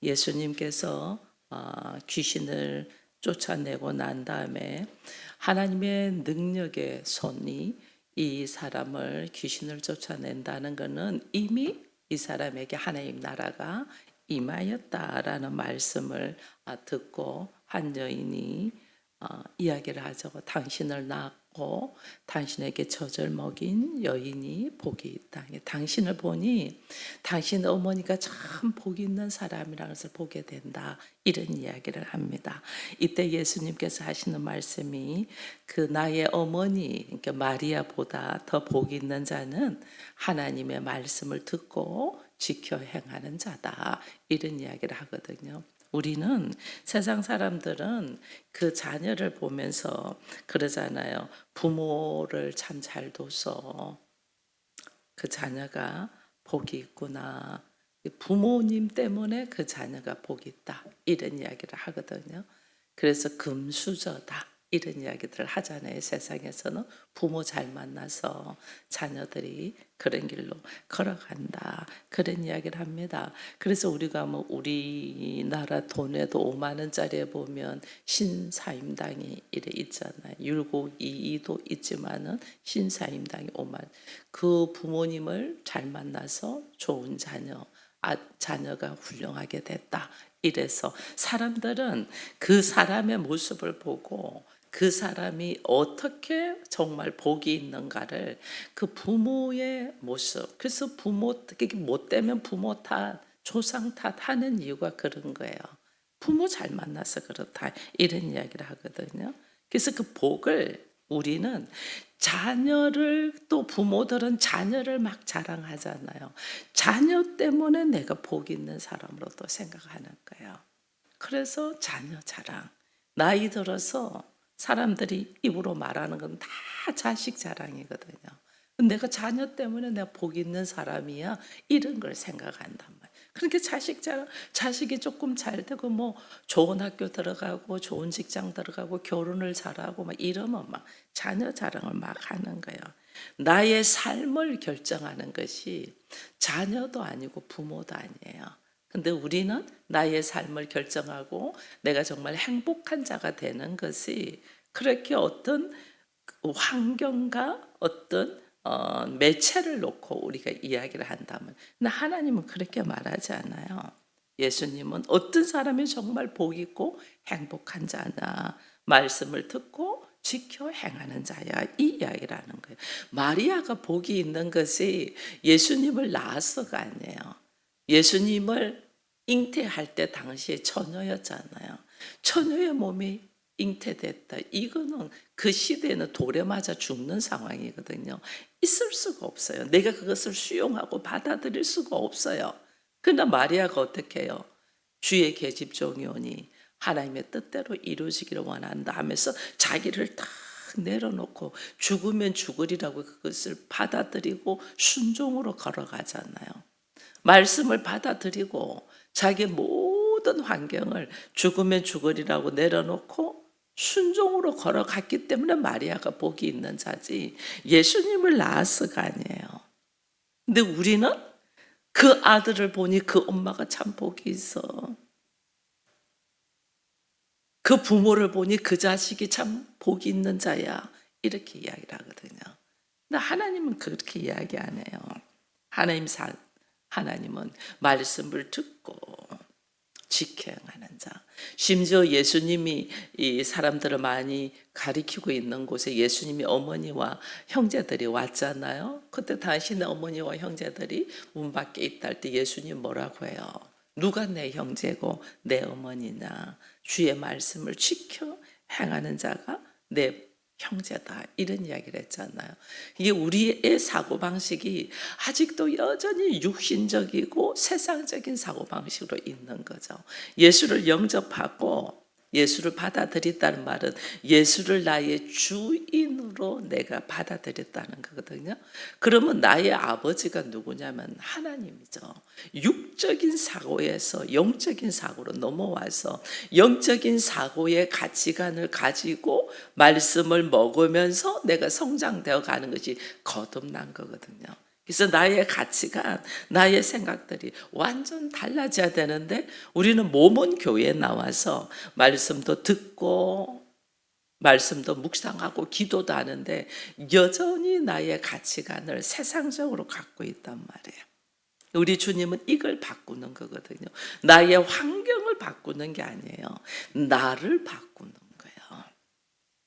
예수님께서 귀신을 쫓아내고 난 다음에 하나님의 능력의 손이 이 사람을 귀신을 쫓아낸다는 것은 이미 이 사람에게 하나님 나라가 임하였다라는 말씀을 듣고 한 여인이 이야기를 하죠. 당신을 낳고 당신에게 젖을 먹인 여인이 복이 있다. 당신을 보니 당신 어머니가 참 복이 있는 사람이라는 것을 보게 된다. 이런 이야기를 합니다. 이때 예수님께서 하시는 말씀이 그 나의 어머니 그러니까 마리아보다 더 복이 있는 자는 하나님의 말씀을 듣고 지켜 행하는 자다. 이런 이야기를 하거든요. 우리는 세상 사람들은 그 자녀를 보면서 그러잖아요. 부모를 참 잘 둬서 그 자녀가 복이 있구나. 부모님 때문에 그 자녀가 복이 있다. 이런 이야기를 하거든요. 그래서 금수저다. 이런 이야기들을 하잖아요. 세상에서는 부모 잘 만나서 자녀들이 그런 길로 걸어간다. 그런 이야기를 합니다. 그래서 우리가 뭐 우리나라 돈에도 5만 원짜리에 보면 신사임당이 이래 있잖아요. 율곡이이도 있지만은 신사임당이 5만 원. 그 부모님을 잘 만나서 좋은 자녀, 자녀가 훌륭하게 됐다. 이래서 사람들은 그 사람의 모습을 보고 그 사람이 어떻게 정말 복이 있는가를 그 부모의 모습, 그래서 부모 못되면 부모 탓, 조상 탓 하는 이유가 그런 거예요. 부모 잘 만나서 그렇다 이런 이야기를 하거든요. 그래서 그 복을 우리는 자녀를 또 부모들은 자녀를 막 자랑하잖아요. 자녀 때문에 내가 복 있는 사람으로 또 생각하는 거예요. 그래서 자녀 자랑. 나이 들어서 사람들이 입으로 말하는 건 다 자식 자랑이거든요. 내가 자녀 때문에 내가 복 있는 사람이야. 이런 걸 생각한단 말이에요. 그러니까 자식 자랑, 자식이 조금 잘 되고 뭐 좋은 학교 들어가고 좋은 직장 들어가고 결혼을 잘하고 막 이러면 막 자녀 자랑을 막 하는 거예요. 나의 삶을 결정하는 것이 자녀도 아니고 부모도 아니에요. 근데 우리는 나의 삶을 결정하고 내가 정말 행복한 자가 되는 것이 그렇게 어떤 환경과 어떤 매체를 놓고 우리가 이야기를 한다면, 근데 하나님은 그렇게 말하지 않아요. 예수님은 어떤 사람이 정말 복 있고 행복한 자냐, 말씀을 듣고 지켜 행하는 자야, 이 이야기를 하는 거예요. 마리아가 복이 있는 것이 예수님을 낳아서가 아니에요. 예수님을 잉태할 때 당시에 처녀였잖아요. 처녀의 몸이 잉태됐다. 이거는 그 시대에는 돌에 맞아 죽는 상황이거든요. 있을 수가 없어요. 내가 그것을 수용하고 받아들일 수가 없어요. 그러나 마리아가 어떻게 해요? 주의 계집종이 오니 하나님의 뜻대로 이루어지기를 원한다 하면서 자기를 딱 내려놓고 죽으면 죽으리라고 그것을 받아들이고 순종으로 걸어가잖아요. 말씀을 받아들이고 자기 모든 환경을 죽으면 죽으리라고 내려놓고 순종으로 걸어갔기 때문에 마리아가 복이 있는 자지 예수님을 낳았어가 아니에요. 근데 우리는 그 아들을 보니 그 엄마가 참 복이 있어. 그 부모를 보니 그 자식이 참 복이 있는 자야. 이렇게 이야기를 하거든요. 근데 하나님은 그렇게 이야기 안 해요. 하나님은 말씀을 듣고 지켜 행하는 자. 심지어 예수님이 이 사람들을 많이 가리키고 있는 곳에 예수님이 어머니와 형제들이 왔잖아요. 그때 당신의 어머니와 형제들이 문 밖에 있다 할 때 예수님 뭐라고 해요? 누가 내 형제고 내 어머니냐? 주의 말씀을 지켜 행하는 자가 내 형제다. 이런 이야기를 했잖아요. 이게 우리의 사고방식이 아직도 여전히 육신적이고 세상적인 사고방식으로 있는 거죠. 예수를 영접하고 예수를 받아들였다는 말은 예수를 나의 주인으로 내가 받아들였다는 거거든요. 그러면 나의 아버지가 누구냐면 하나님이죠. 육적인 사고에서 영적인 사고로 넘어와서 영적인 사고의 가치관을 가지고 말씀을 먹으면서 내가 성장되어 가는 것이 거듭난 거거든요. 그래서 나의 가치관, 나의 생각들이 완전 달라져야 되는데 우리는 몸은 교회에 나와서 말씀도 듣고 말씀도 묵상하고 기도도 하는데 여전히 나의 가치관을 세상적으로 갖고 있단 말이에요. 우리 주님은 이걸 바꾸는 거거든요. 나의 환경을 바꾸는 게 아니에요. 나를 바꾸는 거예요.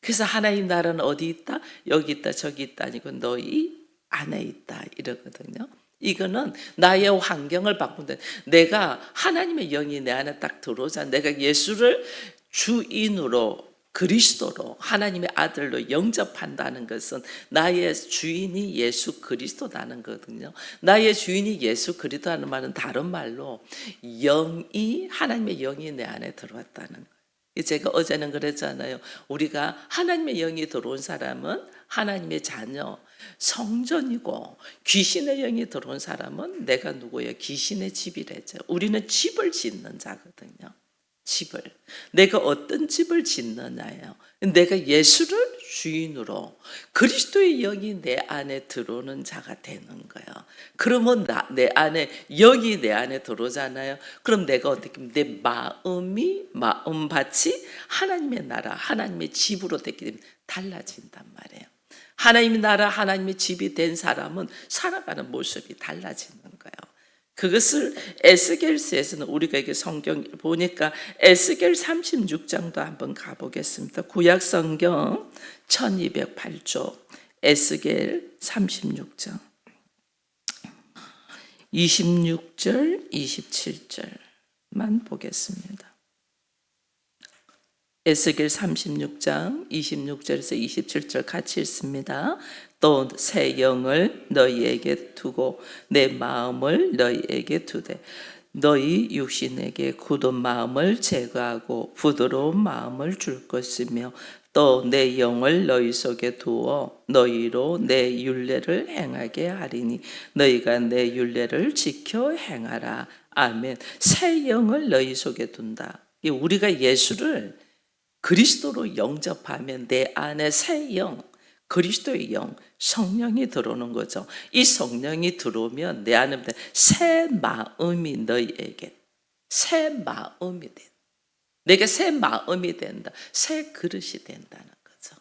그래서 하나님 나라는 어디 있다? 여기 있다, 저기 있다 아니고 너희 안에 있다 이러거든요. 이거는 나의 환경을 바꾼다. 내가 하나님의 영이 내 안에 딱 들어오자 내가 예수를 주인으로 그리스도로 하나님의 아들로 영접한다는 것은 나의 주인이 예수 그리스도라는 거거든요. 나의 주인이 예수 그리스도라는 말은 다른 말로 영이 하나님의 영이 내 안에 들어왔다는 거예요. 제가 어제는 그랬잖아요. 우리가 하나님의 영이 들어온 사람은 하나님의 자녀, 성전이고 귀신의 영이 들어온 사람은 내가 누구예요? 귀신의 집이랬죠. 우리는 집을 짓는 자거든요. 집을. 내가 어떤 집을 짓느냐예요. 내가 예수를 주인으로 그리스도의 영이 내 안에 들어오는 자가 되는 거예요. 그러면 내 안에 영이 내 안에 들어오잖아요. 그럼 내가 어떻게 내 마음밭이 하나님의 나라, 하나님의 집으로 됐기 때문에 달라진단 말이에요. 하나님의 나라, 하나님의 집이 된 사람은 살아가는 모습이 달라지는 거예요. 그것을 에스겔서에서는 우리가 이게 성경 보니까 에스겔 36장도 한번 가보겠습니다. 구약 성경 1208조 에스겔 36장 26절 27절만 보겠습니다. 에스겔 36장 26절에서 27절 같이 읽습니다. 또 새 영을 너희에게 두고 내 마음을 너희에게 두되 너희 육신에게 굳은 마음을 제거하고 부드러운 마음을 줄 것이며 또 내 영을 너희 속에 두어 너희로 내 율례를 행하게 하리니 너희가 내 율례를 지켜 행하라. 아멘. 새 영을 너희 속에 둔다. 우리가 예수를 그리스도로 영접하면 내 안에 새 영, 그리스도의 영, 성령이 들어오는 거죠. 이 성령이 들어오면 내 안에 새 마음이 너희에게 새 마음이 된다. 내가 새 마음이 된다. 새 그릇이 된다는 거죠.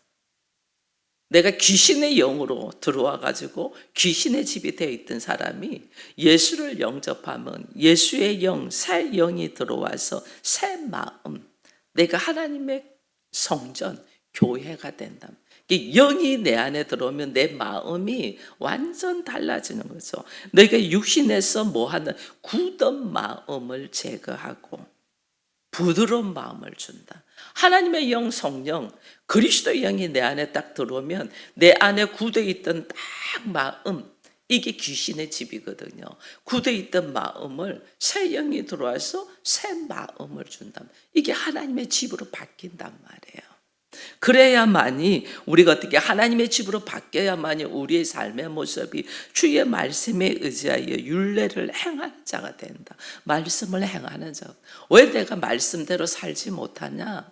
내가 귀신의 영으로 들어와 가지고 귀신의 집이 되어 있던 사람이 예수를 영접하면 예수의 영, 새 영이 들어와서 새 마음, 내가 하나님의 성전, 교회가 된다. 영이 내 안에 들어오면 내 마음이 완전 달라지는 거죠. 내가 육신에서 뭐하는 굳은 마음을 제거하고 부드러운 마음을 준다. 하나님의 영, 성령, 그리스도의 영이 내 안에 딱 들어오면 내 안에 굳어있던 딱 마음, 이게 귀신의 집이거든요. 굳어있던 마음을 새 영이 들어와서 새 마음을 준다. 이게 하나님의 집으로 바뀐단 말이에요. 그래야만이 우리가 어떻게 하나님의 집으로 바뀌어야만이 우리의 삶의 모습이 주의 말씀에 의지하여 율례를 행하는 자가 된다. 말씀을 행하는 자. 왜 내가 말씀대로 살지 못하냐?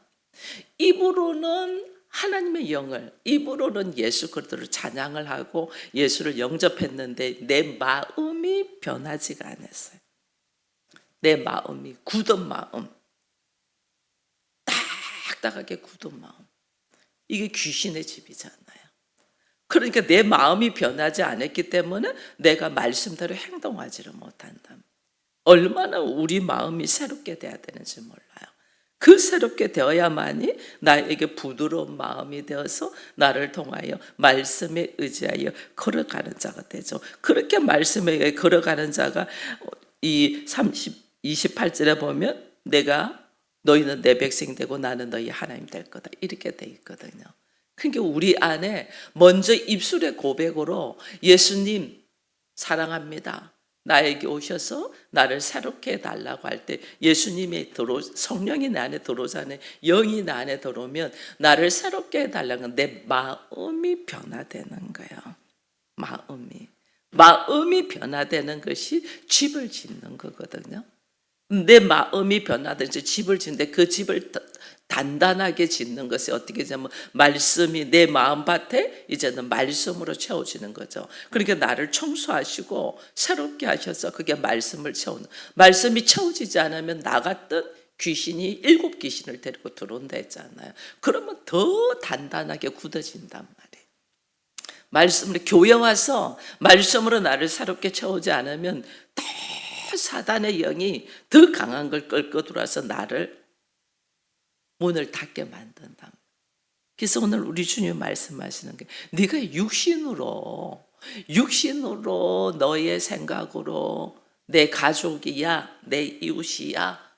입으로는 하나님의 영을, 입으로는 예수 그리스도를 찬양을 하고 예수를 영접했는데 내 마음이 변하지가 않았어요. 내 마음이 굳은 마음, 딱딱하게 굳은 마음. 이게 귀신의 집이잖아요. 그러니까 내 마음이 변하지 않았기 때문에 내가 말씀대로 행동하지를 못한다. 얼마나 우리 마음이 새롭게 돼야 되는지 몰라요. 그 새롭게 되어야만이 나에게 부드러운 마음이 되어서 나를 통하여 말씀에 의지하여 걸어가는 자가 되죠. 그렇게 말씀에 걸어가는 자가 이 28절에 보면 내가 너희는 내 백성 되고 나는 너희 하나님 될 거다. 이렇게 돼 있거든요. 그러니까 우리 안에 먼저 입술의 고백으로 예수님 사랑합니다. 나에게 오셔서 나를 새롭게 해달라고 할 때 예수님이 성령이 내 안에 들어오잖아요. 영이 내 안에 들어오면 나를 새롭게 해달라는 내 마음이 변화되는 거예요. 마음이 변화되는 것이 집을 짓는 거거든요. 내 마음이 변화되지 집을 짓는데 그 집을 단단하게 짓는 것이 어떻게 하면 말씀이 내 마음밭에 이제는 말씀으로 채워지는 거죠. 그러니까 나를 청소하시고 새롭게 하셔서 그게 말씀을 채우는, 말씀이 채워지지 않으면 나갔던 귀신이 7귀신을 데리고 들어온다 했잖아요. 그러면 더 단단하게 굳어진단 말이에요. 말씀으로 교회 와서 말씀으로 나를 새롭게 채우지 않으면 더 사단의 영이 더 강한 걸 끌고 들어와서 나를 문을 닫게 만든다. 그래서 오늘 우리 주님 말씀하시는 게 네가 육신으로 너의 생각으로 내 가족이야, 내 이웃이야,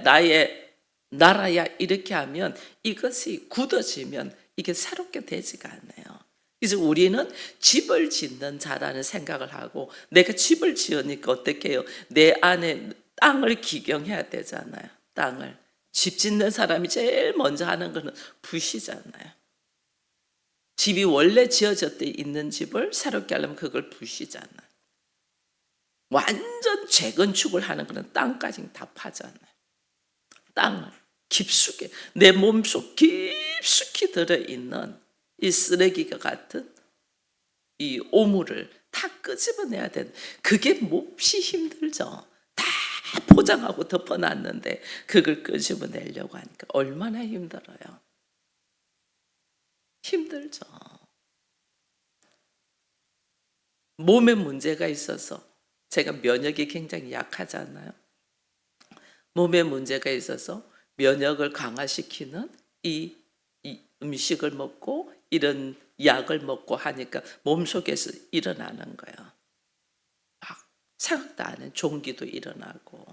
나의 나라야 이렇게 하면 이것이 굳어지면 이게 새롭게 되지가 않아요. 그래서 우리는 집을 짓는 자라는 생각을 하고 내가 집을 지으니까 어떻게 해요? 내 안에 땅을 기경해야 되잖아요. 땅을. 집 짓는 사람이 제일 먼저 하는 거는 부시잖아요. 집이 원래 지어졌을 때 있는 집을 새롭게 하려면 그걸 부시잖아요. 완전 재건축을 하는 거는 땅까지 다 파잖아요. 땅을 깊숙이 내 몸속 깊숙이 들어있는 이 쓰레기가 같은 이 오물을 다 끄집어내야 되는, 그게 몹시 힘들죠. 다 포장하고 덮어놨는데 그걸 끄집어내려고 하니까 얼마나 힘들어요. 힘들죠. 몸에 문제가 있어서, 제가 면역이 굉장히 약하잖아요. 몸에 문제가 있어서 면역을 강화시키는 이 음식을 먹고 이런 약을 먹고 하니까 몸속에서 일어나는 거예요. 막 생각도 안 해. 종기도 일어나고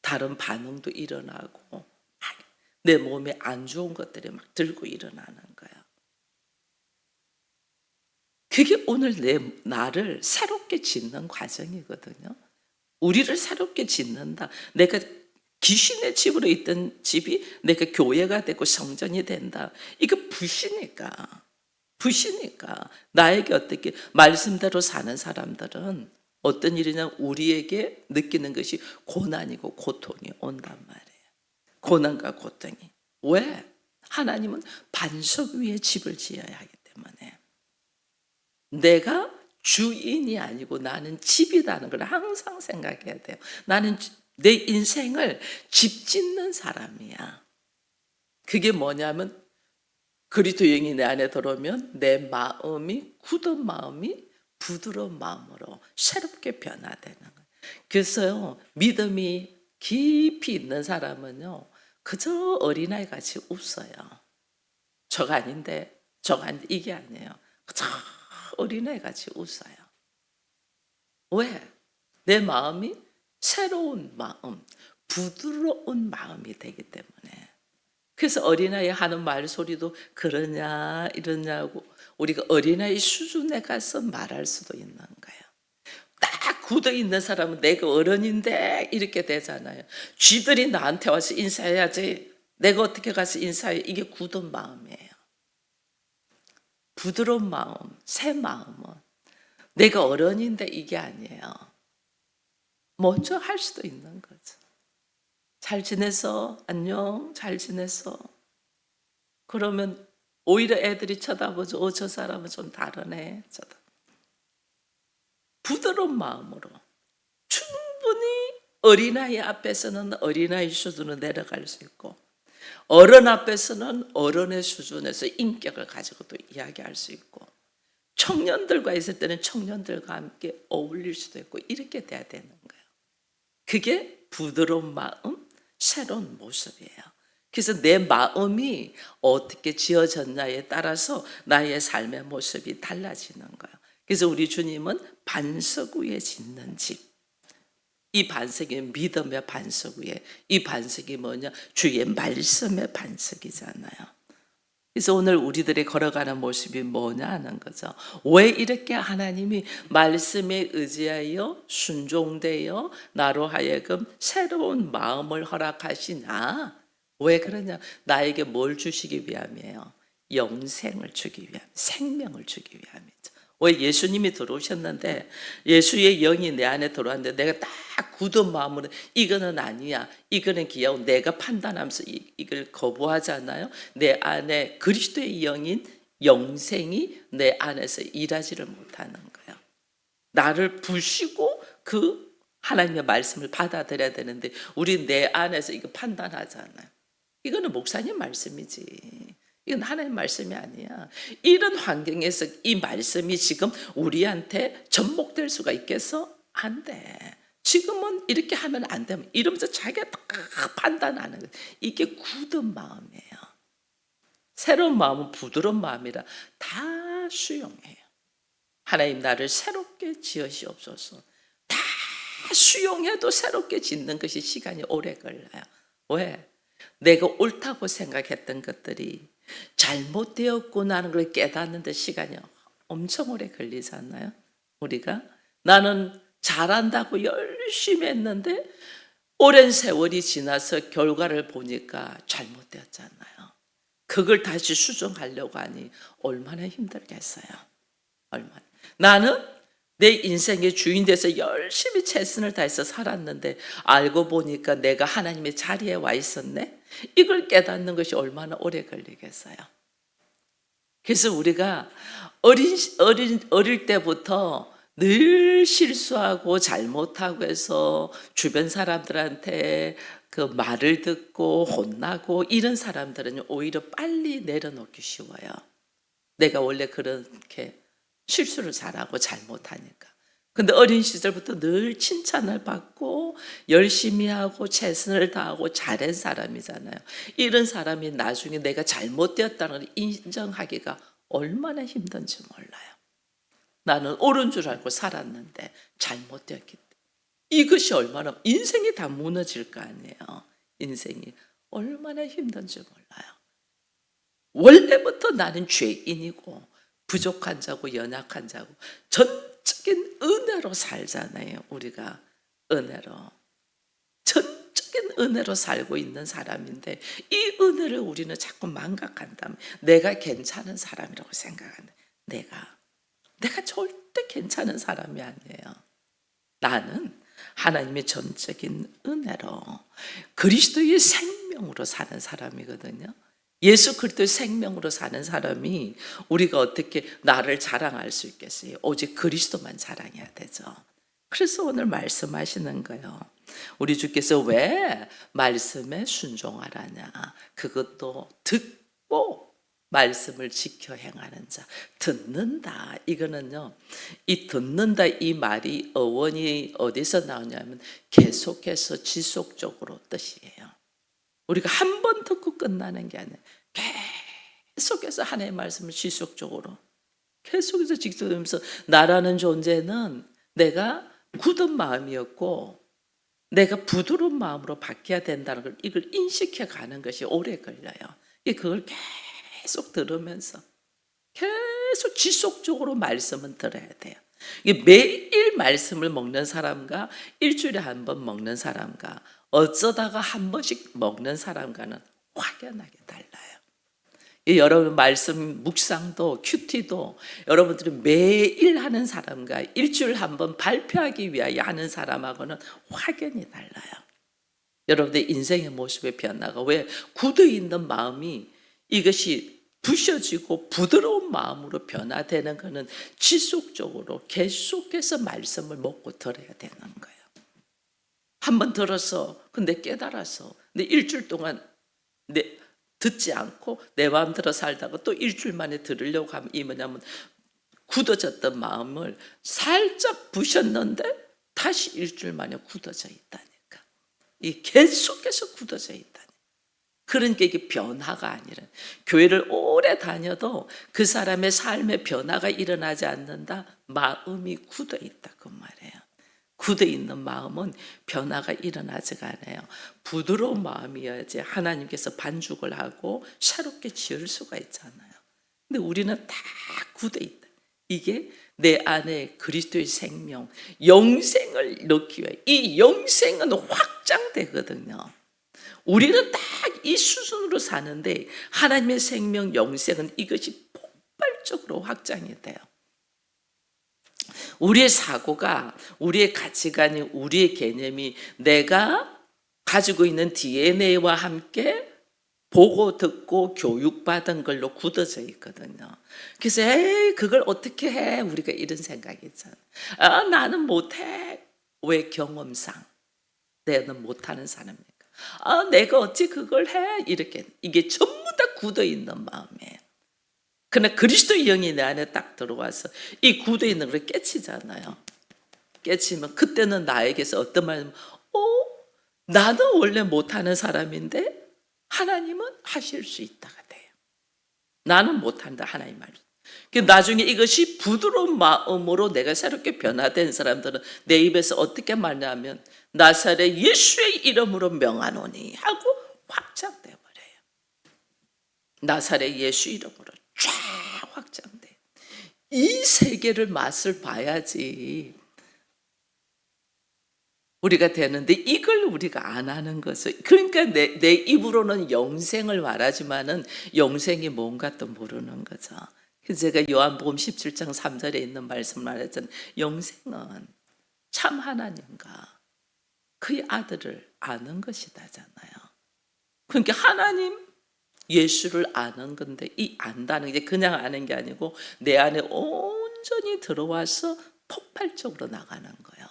다른 반응도 일어나고 내 몸에 안 좋은 것들이 막 들고 일어나는 거예요. 그게 오늘 나를 새롭게 짓는 과정이거든요. 우리를 새롭게 짓는다. 내가 귀신의 집으로 있던 집이 내가 교회가 되고 성전이 된다. 이거 부시니까 나에게 어떻게 말씀대로 사는 사람들은 어떤 일이냐, 우리에게 느끼는 것이 고난이고 고통이 온단 말이에요. 고난과 고통이. 왜? 하나님은 반석 위에 집을 지어야 하기 때문에. 내가 주인이 아니고 나는 집이라는 걸 항상 생각해야 돼요. 나는 내 인생을 집 짓는 사람이야. 그게 뭐냐면 그리스도 영이 내 안에 들어오면 내 마음이, 굳은 마음이 부드러운 마음으로 새롭게 변화되는 거예요. 그래서요, 믿음이 깊이 있는 사람은요, 그저 어린아이 같이 웃어요. 저가 아닌데 이게 아니에요. 그저 어린아이 같이 웃어요. 왜? 내 마음이 새로운 마음, 부드러운 마음이 되기 때문에. 그래서 어린아이 하는 말소리도 그러냐 이러냐고 우리가 어린아이 수준에 가서 말할 수도 있는 거예요. 딱 굳어있는 사람은 내가 어른인데 이렇게 되잖아요. 쥐들이 나한테 와서 인사해야지 내가 어떻게 가서 인사해. 이게 굳은 마음이에요. 부드러운 마음, 새 마음은 내가 어른인데 이게 아니에요. 먼저 할 수도 있는 거죠. 잘 지냈어? 안녕? 잘 지냈어? 그러면 오히려 애들이 쳐다보죠. 저 사람은 좀 다르네. 부드러운 마음으로 충분히 어린아이 앞에서는 어린아이 수준으로 내려갈 수 있고 어른 앞에서는 어른의 수준에서 인격을 가지고도 이야기할 수 있고 청년들과 있을 때는 청년들과 함께 어울릴 수도 있고 이렇게 돼야 되는 거예요. 그게 부드러운 마음, 새로운 모습이에요. 그래서 내 마음이 어떻게 지어졌냐에 따라서 나의 삶의 모습이 달라지는 거예요. 그래서 우리 주님은 반석 위에 짓는 집. 이 반석이 믿음의 반석 위에, 이 반석이 뭐냐? 주의 말씀의 반석이잖아요. 그래서 오늘 우리들이 걸어가는 모습이 뭐냐 하는 거죠. 왜 이렇게 하나님이 말씀에 의지하여 순종되어 나로 하여금 새로운 마음을 허락하시나? 왜 그러냐? 나에게 뭘 주시기 위함이에요? 영생을 주기 위함, 생명을 주기 위함이죠. 왜 예수님이 들어오셨는데 예수의 영이 내 안에 들어왔는데 내가 딱 굳은 마음으로 이거는 아니야. 이거는 기하고 내가 판단하면서 이걸 거부하잖아요. 내 안에 그리스도의 영인 영생이 내 안에서 일하지를 못하는 거예요. 나를 부시고 그 하나님의 말씀을 받아들여야 되는데 우리 내 안에서 이거 판단하잖아요. 이거는 목사님 말씀이지. 이건 하나님 말씀이 아니야. 이런 환경에서 이 말씀이 지금 우리한테 접목될 수가 있겠어? 안 돼. 지금은 이렇게 하면 안 되면 이러면서 자기가 딱 판단하는 거예요. 이게 굳은 마음이에요. 새로운 마음은 부드러운 마음이라 다 수용해요. 하나님 나를 새롭게 지으시옵소서. 다 수용해도 새롭게 짓는 것이 시간이 오래 걸려요. 왜? 내가 옳다고 생각했던 것들이 잘못되었구나 하는 걸 깨닫는데 시간이 엄청 오래 걸리잖아요. 우리가 나는 잘한다고 열심히 했는데 오랜 세월이 지나서 결과를 보니까 잘못되었잖아요. 그걸 다시 수정하려고 하니 얼마나 힘들겠어요. 얼마나. 나는 내 인생의 주인 돼서 열심히 최선을 다해서 살았는데 알고 보니까 내가 하나님의 자리에 와 있었네. 이걸 깨닫는 것이 얼마나 오래 걸리겠어요. 그래서 우리가 어릴 때부터 늘 실수하고 잘못하고 해서 주변 사람들한테 그 말을 듣고 혼나고 이런 사람들은 오히려 빨리 내려놓기 쉬워요. 내가 원래 그렇게 실수를 잘하고 잘못하니까. 근데 어린 시절부터 늘 칭찬을 받고 열심히 하고 최선을 다하고 잘한 사람이잖아요. 이런 사람이 나중에 내가 잘못되었다는 걸 인정하기가 얼마나 힘든지 몰라요. 나는 옳은 줄 알고 살았는데 잘못되었기 때문에. 이것이 얼마나 인생이 다 무너질 거 아니에요. 인생이 얼마나 힘든지 몰라요. 원래부터 나는 죄인이고 부족한 자고 연약한 자고 전적인 은혜로 살잖아요. 우리가 은혜로 전적인 은혜로 살고 있는 사람인데 이 은혜를 우리는 자꾸 망각한다면 내가 괜찮은 사람이라고 생각하는데 내가 절대 괜찮은 사람이 아니에요. 나는 하나님의 전적인 은혜로 그리스도의 생명으로 사는 사람이거든요. 예수 그리스도의 생명으로 사는 사람이 우리가 어떻게 나를 자랑할 수 있겠어요? 오직 그리스도만 자랑해야 되죠. 그래서 오늘 말씀하시는 거예요. 우리 주께서 왜 말씀에 순종하라냐? 그것도 듣고 말씀을 지켜 행하는 자. 듣는다. 이거는요. 이 듣는다 이 말이 어원이 어디서 나오냐면 계속해서 지속적으로 뜻이에요. 우리가 한 번 듣고 끝나는 게 아니에요. 계속해서 하나님의 말씀을 지속적으로 계속해서 지켜들으면서 나라는 존재는 내가 굳은 마음이었고 내가 부드러운 마음으로 바뀌어야 된다는 걸 이걸 인식해 가는 것이 오래 걸려요. 그걸 계속 들으면서 계속 지속적으로 말씀은 들어야 돼요. 매일 말씀을 먹는 사람과 일주일에 한 번 먹는 사람과 어쩌다가 한 번씩 먹는 사람과는 확연하게 달라요. 여러분 말씀 묵상도 큐티도 여러분들이 매일 하는 사람과 일주일에 한 번 발표하기 위하여 하는 사람하고는 확연히 달라요. 여러분들 인생의 모습의 변화가 왜 굳어있는 마음이 이것이 부셔지고 부드러운 마음으로 변화되는 것은 지속적으로 계속해서 말씀을 먹고 들어야 되는 거예요. 한 번 들어서 근데 깨달아서 근데 일주일 동안 듣지 않고 내 마음대로 살다가 또 일주일 만에 들으려고 하면 이 뭐냐면 굳어졌던 마음을 살짝 부셨는데 다시 일주일 만에 굳어져 있다니까. 이 계속해서 굳어져 있다니까. 그러니까 이게 변화가 아니라 교회를 오래 다녀도 그 사람의 삶의 변화가 일어나지 않는다. 마음이 굳어 있다 그 말이에요. 굳어 있는 마음은 변화가 일어나지가 않아요. 부드러운 마음이어야지 하나님께서 반죽을 하고 새롭게 지을 수가 있잖아요. 근데 우리는 다 굳어 있다. 이게 내 안에 그리스도의 생명, 영생을 넣기 위해 이 영생은 확장되거든요. 우리는 딱 이 수준으로 사는데 하나님의 생명, 영생은 이것이 폭발적으로 확장이 돼요. 우리의 사고가, 우리의 가치관이, 우리의 개념이 내가 가지고 있는 DNA와 함께 보고 듣고 교육받은 걸로 굳어져 있거든요. 그래서 에이 그걸 어떻게 해? 우리가 이런 생각이 있잖아. 아, 나는 못해. 왜? 경험상 내는 못하는 사람이니까. 아, 내가 어찌 그걸 해? 이렇게 이게 전부 다 굳어 있는 마음에. 그러나 그리스도의 영이 내 안에 딱 들어와서 이 굳어 있는 걸 깨치잖아요. 깨치면 그때는 나에게서 어떤 말이냐면 나는 원래 못하는 사람인데 하나님은 하실 수 있다가 돼요. 나는 못한다, 하나님 말. 나중에 이것이 부드러운 마음으로 내가 새롭게 변화된 사람들은 내 입에서 어떻게 말하냐면 나사렛 예수의 이름으로 명하노니 하고 확장돼 버려요. 나사렛 예수 이름으로 쫙 확장돼. 이 세계를 맛을 봐야지 우리가 되는데 이걸 우리가 안 하는 거죠. 그러니까 내 입으로는 영생을 말하지만은 영생이 뭔가 또 모르는 거죠. 그래서 제가 요한복음 17장 3절에 있는 말씀을 말했잖아요. 영생은 참 하나님과 그의 아들을 아는 것이다잖아요. 그러니까 하나님 예수를 아는 건데 이 안다는 게 그냥 아는 게 아니고 내 안에 온전히 들어와서 폭발적으로 나가는 거예요.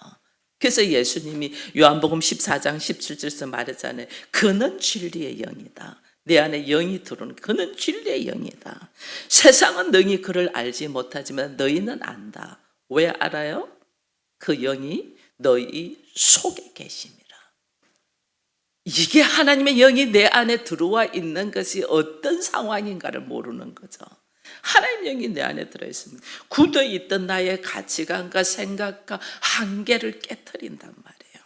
그래서 예수님이 요한복음 14장 17절에서 말했잖아요. 그는 진리의 영이다. 내 안에 영이 들어오는 그는 진리의 영이다. 세상은 능히 그를 알지 못하지만 너희는 안다. 왜 알아요? 그 영이 너희 속에 계심이라. 이게 하나님의 영이 내 안에 들어와 있는 것이 어떤 상황인가를 모르는 거죠. 하나님의 영이 내 안에 들어있습니다. 굳어있던 나의 가치관과 생각과 한계를 깨트린단 말이에요.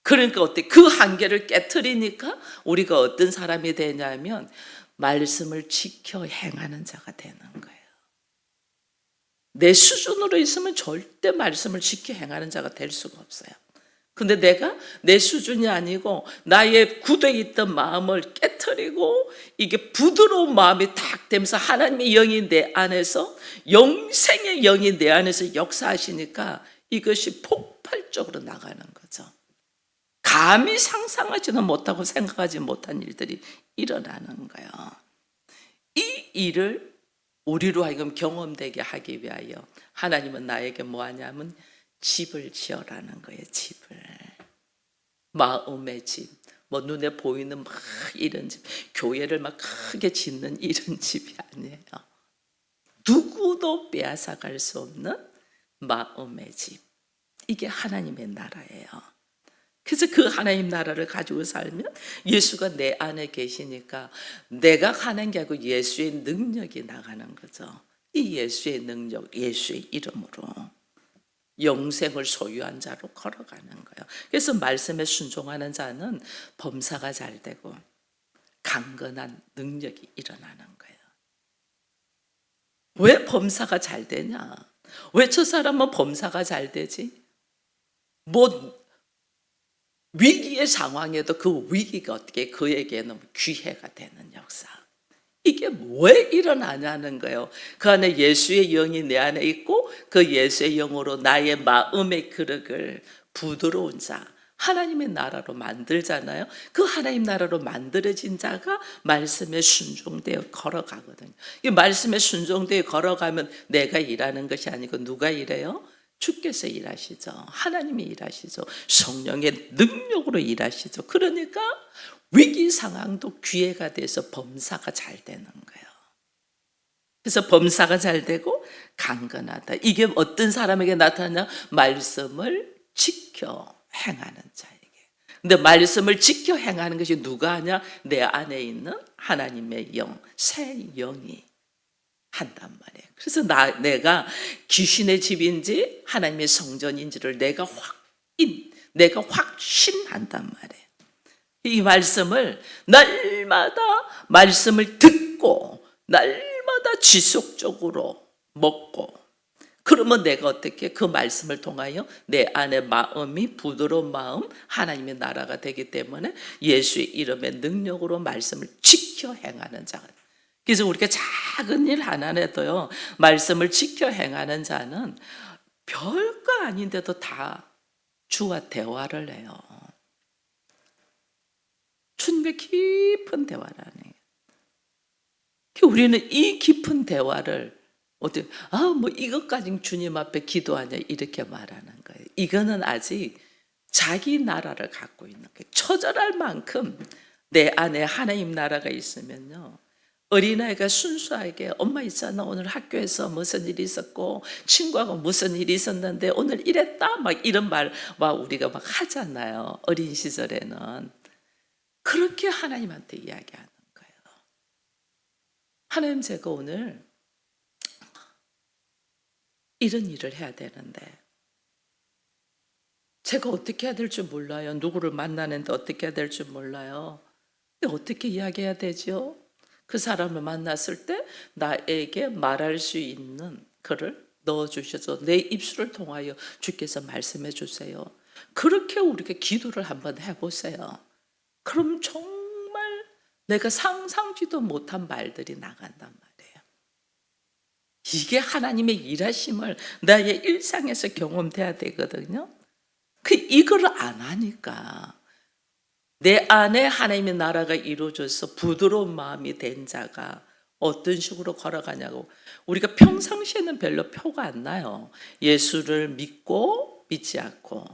그러니까 어때? 그 한계를 깨트리니까 우리가 어떤 사람이 되냐면 말씀을 지켜 행하는 자가 되는 거예요. 내 수준으로 있으면 절대 말씀을 지켜 행하는 자가 될 수가 없어요. 근데 내가 내 수준이 아니고 나의 굳어있던 마음을 깨트리고 이게 부드러운 마음이 탁 되면서 하나님의 영이 내 안에서 영생의 영이 내 안에서 역사하시니까 이것이 폭발적으로 나가는 거죠. 감히 상상하지도 못하고 생각하지 못한 일들이 일어나는 거예요. 이 일을 우리로 하여금 경험되게 하기 위하여 하나님은 나에게 뭐 하냐면 집을 지어라는 거예요. 집을. 마음의 집. 뭐 눈에 보이는 막 이런 집. 교회를 막 크게 짓는 이런 집이 아니에요. 누구도 빼앗아갈 수 없는 마음의 집. 이게 하나님의 나라예요. 그래서 그 하나님 나라를 가지고 살면 예수가 내 안에 계시니까 내가 하는 게 아니고 예수의 능력이 나가는 거죠. 이 예수의 능력, 예수의 이름으로 영생을 소유한 자로 걸어가는 거예요. 그래서 말씀에 순종하는 자는 범사가 잘 되고 강건한 능력이 일어나는 거예요. 왜 범사가 잘 되냐? 왜 저 사람은 범사가 잘 되지? 뭐 위기의 상황에도 그 위기가 어떻게 그에게는 기회가 되는 역사. 이게 왜 일어나냐는 거예요. 그 안에 예수의 영이 내 안에 있고 그 예수의 영으로 나의 마음의 그릇을 부드러운 자, 하나님의 나라로 만들잖아요. 그 하나님 나라로 만들어진 자가 말씀에 순종되어 걸어가거든요. 이 말씀에 순종되어 걸어가면 내가 일하는 것이 아니고 누가 일해요? 주께서 일하시죠. 하나님이 일하시죠. 성령의 능력으로 일하시죠. 그러니까 위기 상황도 기회가 돼서 범사가 잘 되는 거예요. 그래서 범사가 잘 되고 강건하다. 이게 어떤 사람에게 나타나냐? 말씀을 지켜 행하는 자에게. 근데 말씀을 지켜 행하는 것이 누가 하냐? 내 안에 있는 하나님의 영, 새 영이 한단 말이에요. 그래서 내가 귀신의 집인지 하나님의 성전인지를 내가 확신한단 말이에요. 이 말씀을 날마다 말씀을 듣고 날마다 지속적으로 먹고 그러면 내가 어떻게 그 말씀을 통하여 내 안에 마음이 부드러운 마음 하나님의 나라가 되기 때문에 예수의 이름의 능력으로 말씀을 지켜 행하는 자가 그래서 우리가 작은 일 하나라도요, 말씀을 지켜 행하는 자는 별거 아닌데도 다 주와 대화를 해요. 주님의 깊은 대화라네. 우리는 이 깊은 대화를 어떻게 뭐 이것까지 주님 앞에 기도하냐 이렇게 말하는 거예요. 이거는 아직 자기 나라를 갖고 있는 거예요. 처절할 만큼 내 안에 하나님 나라가 있으면요, 어린아이가 순수하게 엄마 있잖아, 오늘 학교에서 무슨 일이 있었고 친구하고 무슨 일이 있었는데 오늘 이랬다 막 이런 말 막 우리가 막 하잖아요. 어린 시절에는 그렇게 하나님한테 이야기하는 거예요. 하나님, 제가 오늘 이런 일을 해야 되는데 제가 어떻게 해야 될 줄 몰라요. 누구를 만나는데 어떻게 해야 될 줄 몰라요. 근데 어떻게 이야기해야 되죠? 그 사람을 만났을 때 나에게 말할 수 있는 글을 넣어주셔서 내 입술을 통하여 주께서 말씀해 주세요. 그렇게 우리가 기도를 한번 해보세요. 그럼 정말 내가 상상지도 못한 말들이 나간단 말이에요. 이게 하나님의 일하심을 나의 일상에서 경험돼야 되거든요. 이걸 안 하니까 내 안에 하나님의 나라가 이루어져서 부드러운 마음이 된 자가 어떤 식으로 걸어가냐고. 우리가 평상시에는 별로 표가 안 나요. 예수를 믿고 믿지 않고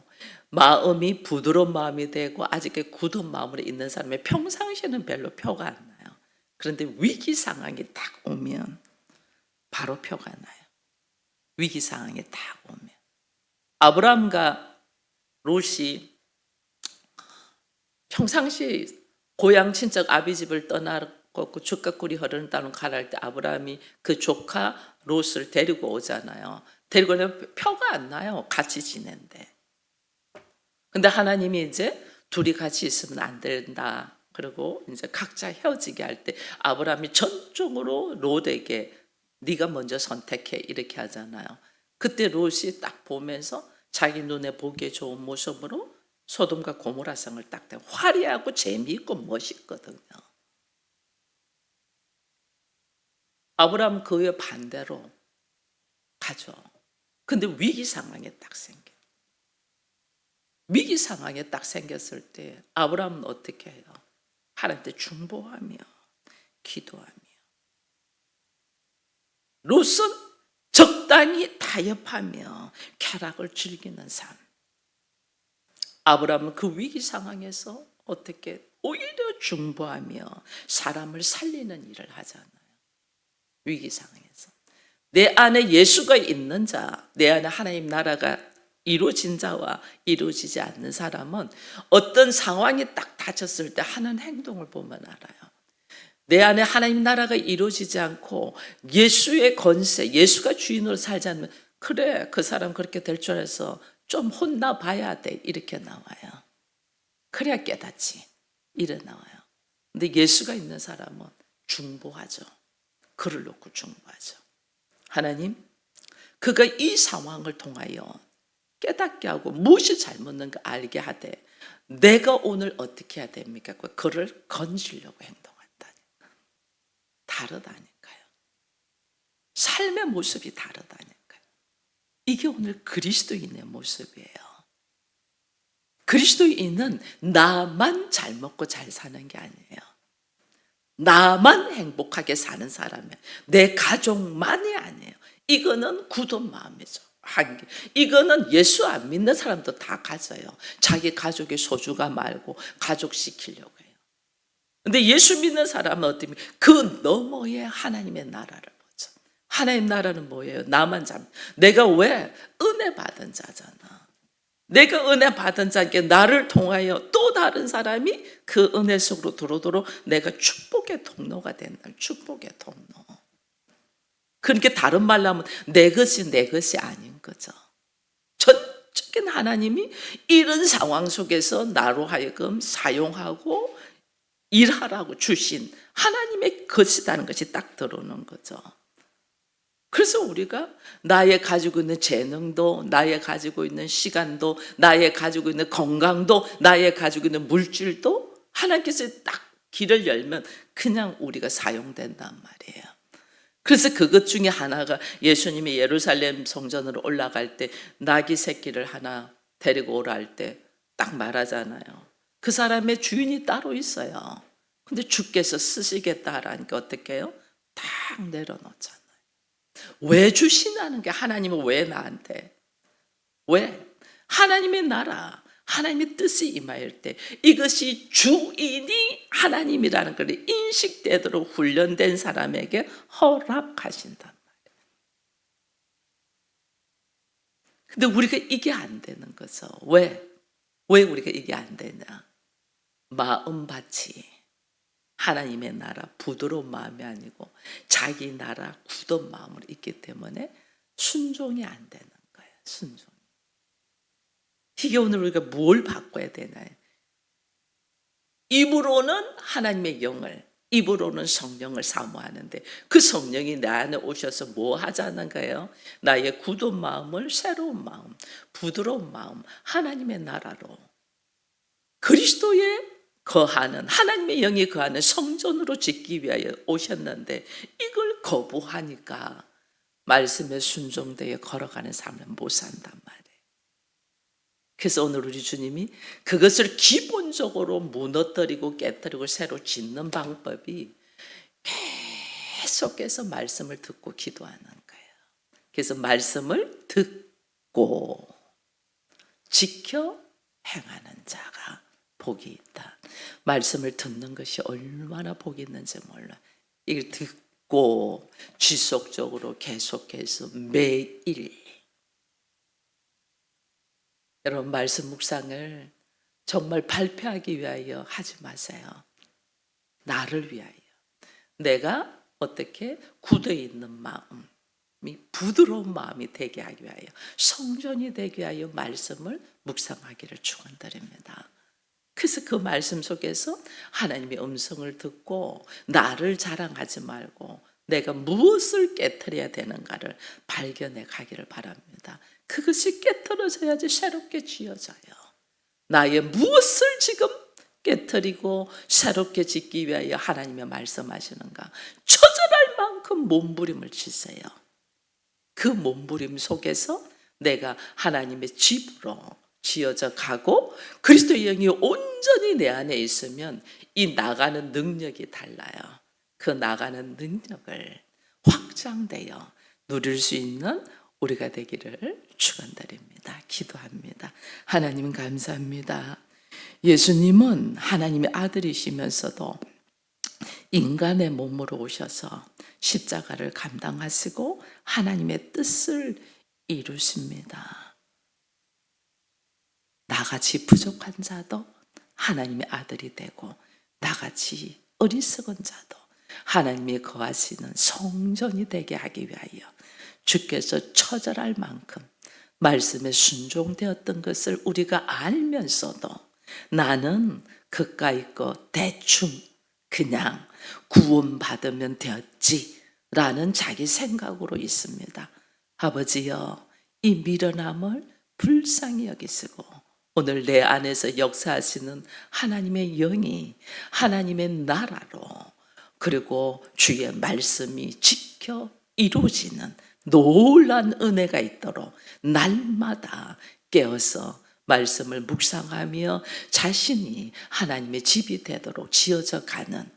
마음이 부드러운 마음이 되고 아직까지 굳은 마음으로 있는 사람의 평상시에는 별로 표가 안 나요. 그런데 위기 상황이 딱 오면 바로 표가 나요. 위기 상황이 딱 오면. 아브라함과 롯이 평상시 고향 친척 아비 집을 떠나고 죽가꿀이 흐르는 땅으로 가랄 때 아브라함이 그 조카 롯을 데리고 오잖아요. 데리고 오면 표가 안 나요. 같이 지낸데. 근데 하나님이 이제 둘이 같이 있으면 안 된다. 그리고 이제 각자 헤어지게 할 때 아브라함이 전적으로 롯에게 네가 먼저 선택해 이렇게 하잖아요. 그때 롯이 딱 보면서 자기 눈에 보기에 좋은 모습으로 소돔과 고모라 성을 딱 대고 화려하고 재미있고 멋있거든요. 아브라함 그의 반대로 가죠. 근데 위기 상황에 딱 생겨. 위기 상황에 딱 생겼을 때 아브라함은 어떻게 해요? 하나님께 중보하며 기도하며. 롯은 적당히 타협하며 쾌락을 즐기는 삶. 아브라함은 그 위기 상황에서 어떻게 오히려 중보하며 사람을 살리는 일을 하잖아요. 위기 상황에서. 내 안에 예수가 있는 자, 내 안에 하나님 나라가 이루어진 자와 이루어지지 않는 사람은 어떤 상황이 딱 닥쳤을 때 하는 행동을 보면 알아요. 내 안에 하나님 나라가 이루어지지 않고 예수의 권세, 예수가 주인으로 살지 않으면 그래, 그 사람 그렇게 될 줄 알아서 좀 혼나봐야 돼 이렇게 나와요. 그래야 깨닫지 이래 나와요. 근데 예수가 있는 사람은 중보하죠. 그를 놓고 중보하죠. 하나님, 그가 이 상황을 통하여 깨닫게 하고 무엇이 잘못는가 알게 하되 내가 오늘 어떻게 해야 됩니까? 그를 건지려고 행동한다니까. 다르다니까요. 삶의 모습이 다르다니까요. 이게 오늘 그리스도인의 모습이에요. 그리스도인은 나만 잘 먹고 잘 사는 게 아니에요. 나만 행복하게 사는 사람이에요. 내 가족만이 아니에요. 이거는 굳은 마음이죠. 한계. 이거는 예수 안 믿는 사람도 다 가져요. 자기 가족의 소주가 말고 가족 시키려고 해요. 근데 예수 믿는 사람은 어떻습니까? 그 너머에 하나님의 나라를 보죠. 하나님 나라는 뭐예요? 나만 내가 왜 은혜 받은 자잖아. 내가 은혜 받은 자께 나를 통하여 또 다른 사람이 그 은혜 속으로 들어오도록 내가 축복의 통로가 된다. 축복의 통로. 그러니까 다른 말로 하면 내 것이 아닌 거죠. 전적인 하나님이 이런 상황 속에서 나로 하여금 사용하고 일하라고 주신 하나님의 것이라는 것이 딱 들어오는 거죠. 그래서 우리가 나의 가지고 있는 재능도, 나의 가지고 있는 시간도, 나의 가지고 있는 건강도, 나의 가지고 있는 물질도 하나님께서 딱 길을 열면 그냥 우리가 사용된단 말이에요. 그래서 그것 중에 하나가 예수님이 예루살렘 성전으로 올라갈 때 나귀 새끼를 하나 데리고 오라 할 때 딱 말하잖아요. 그 사람의 주인이 따로 있어요. 근데 주께서 쓰시겠다 하라니까 어떻게 해요? 딱 내려놓잖아요. 왜 주시냐는 게, 하나님은 왜 나한테? 왜? 하나님의 나라, 하나님의 뜻이 임하일 때 이것이 주인이 하나님이라는 걸 인식되도록 훈련된 사람에게 허락하신단 말이에요. 근데 우리가 이게 안 되는 거죠. 왜? 왜 우리가 이게 안 되냐? 마음밭이 하나님의 나라, 부드러운 마음이 아니고 자기 나라, 굳은 마음으로 있기 때문에 순종이 안 되는 거예요. 순종. 이게 오늘 우리가 뭘 바꿔야 되나요? 입으로는 하나님의 영을, 입으로는 성령을 사모하는데 그 성령이 내 안에 오셔서 뭐 하자는 거예요? 나의 굳은 마음을 새로운 마음, 부드러운 마음, 하나님의 나라로, 그리스도의 거하는, 하나님의 영이 거하는 성전으로 짓기 위하여 오셨는데 이걸 거부하니까 말씀에 순종되어 걸어가는 삶을 못 산단 말이에요. 그래서 오늘 우리 주님이 그것을 기본적으로 무너뜨리고 깨뜨리고 새로 짓는 방법이 계속해서 말씀을 듣고 기도하는 거예요. 그래서 말씀을 듣고 지켜 행하는 자가 복이 있다. 말씀을 듣는 것이 얼마나 복이 있는지 몰라. 이걸 듣고 지속적으로 계속해서 매일, 여러분 말씀 묵상을 정말 발표하기 위하여 하지 마세요. 나를 위하여. 내가 어떻게 굳어 있는 마음이 부드러운 마음이 되게 하기 위하여, 성전이 되게 하여 말씀을 묵상하기를 축원드립니다. 그래서 그 말씀 속에서 하나님의 음성을 듣고 나를 자랑하지 말고 내가 무엇을 깨트려야 되는가를 발견해 가기를 바랍니다. 그것이 깨트려져야지 새롭게 지어져요. 나의 무엇을 지금 깨트리고 새롭게 짓기 위하여 하나님의 말씀하시는가, 처절할 만큼 몸부림을 치세요. 그 몸부림 속에서 내가 하나님의 집으로 지어져 가고 그리스도의 영이 온전히 내 안에 있으면 이 나가는 능력이 달라요. 그 나가는 능력을 확장되어 누릴 수 있는 우리가 되기를 축원드립니다. 기도합니다. 하나님 감사합니다. 예수님은 하나님의 아들이시면서도 인간의 몸으로 오셔서 십자가를 감당하시고 하나님의 뜻을 이루십니다. 나같이 부족한 자도 하나님의 아들이 되고 나같이 어리석은 자도 하나님이 거하시는 성전이 되게 하기 위하여 주께서 처절할 만큼 말씀에 순종되었던 것을 우리가 알면서도 나는 그까이 거 대충 그냥 구원받으면 되었지 라는 자기 생각으로 있습니다. 아버지여, 이 미련함을 불쌍히 여기시고 오늘 내 안에서 역사하시는 하나님의 영이 하나님의 나라로, 그리고 주의 말씀이 지켜 이루어지는 놀라운 은혜가 있도록 날마다 깨어서 말씀을 묵상하며 자신이 하나님의 집이 되도록 지어져 가는,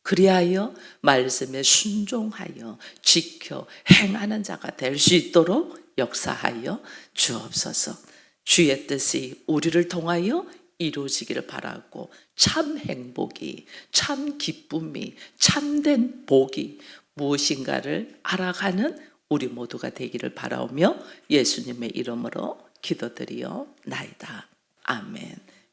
그리하여 말씀에 순종하여 지켜 행하는 자가 될 수 있도록 역사하여 주옵소서. 주의 뜻이 우리를 통하여 이루어지기를 바라고 참 행복이, 참 기쁨이, 참된 복이 무엇인가를 알아가는 우리 모두가 되기를 바라오며 예수님의 이름으로 기도드리옵나이다. 아멘.